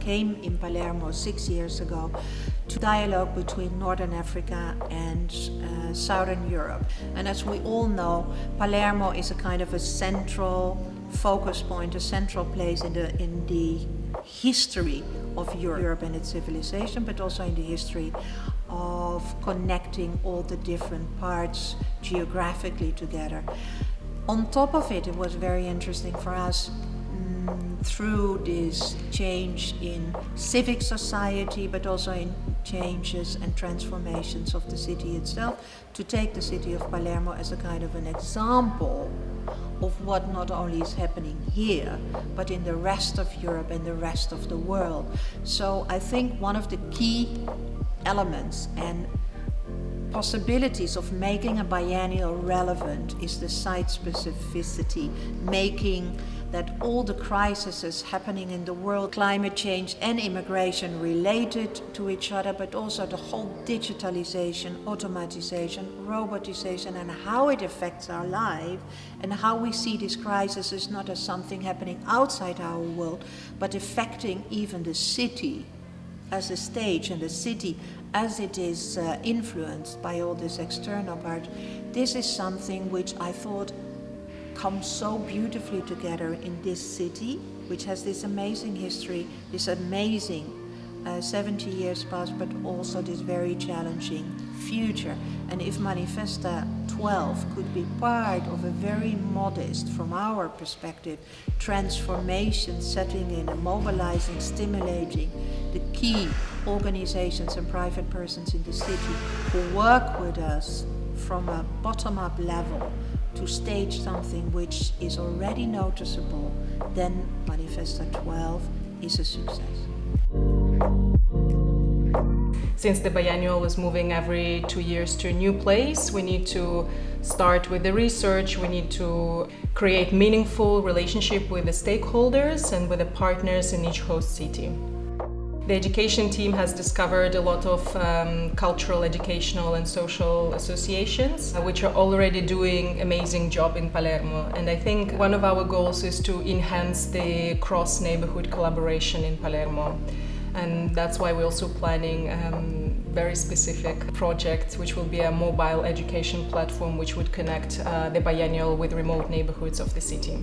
came in Palermo 6 years ago to dialogue between Northern Africa and Southern Europe. And as we all know, Palermo is a kind of a central focus point, a central place in the history of Europe and its civilization, but also in the history of connecting all the different parts geographically together. On top of it, it was very interesting for us through this change in civic society, but also in changes and transformations of the city itself, to take the city of Palermo as a kind of an example of what not only is happening here, but in the rest of Europe and the rest of the world. So I think one of the key elements and possibilities of making a biennial relevant is the site specificity, making that all the crises happening in the world, climate change and immigration, related to each other, but also the whole digitalization, automatization, robotization, and how it affects our life, and how we see this crisis is not as something happening outside our world, but affecting even the city as a stage, and the city as it is influenced by all this external part. This is something which I thought comes so beautifully together in this city, which has this amazing history, this amazing 70 years past, but also this very challenging future. And if Manifesta 12 could be part of a very modest, from our perspective, transformation setting in and mobilizing, stimulating the key organizations and private persons in the city who work with us from a bottom-up level to stage something which is already noticeable, then Manifesta 12 is a success. Since the biennial is moving every 2 years to a new place, we need to start with the research, we need to create meaningful relationship with the stakeholders and with the partners in each host city. The education team has discovered a lot of cultural, educational and social associations which are already doing amazing job in Palermo. And I think one of our goals is to enhance the cross-neighborhood collaboration in Palermo. And that's why we're also planning very specific project, which will be a mobile education platform which would connect the biennial with remote neighborhoods of the city.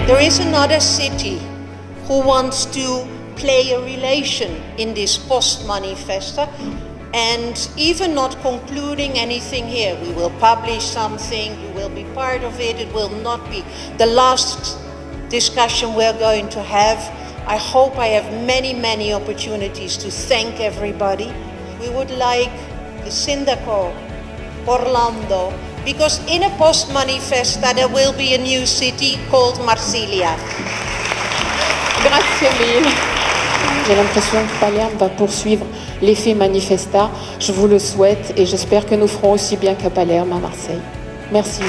There is another city who wants to play a relation in this post-manifesta, and even not concluding anything here. We will publish something, you will be part of it, it will not be the last discussion we're going to have. I hope I have many opportunities to thank everybody. We would like the Sindaco, Orlando, because in a post-manifesta there will be a new city called Marsiglia. Grazie mille. J'ai l'impression que Palerme va poursuivre l'effet Manifesta. Je vous le souhaite et j'espère que nous ferons aussi bien qu'à Palerme, à Marseille. Merci.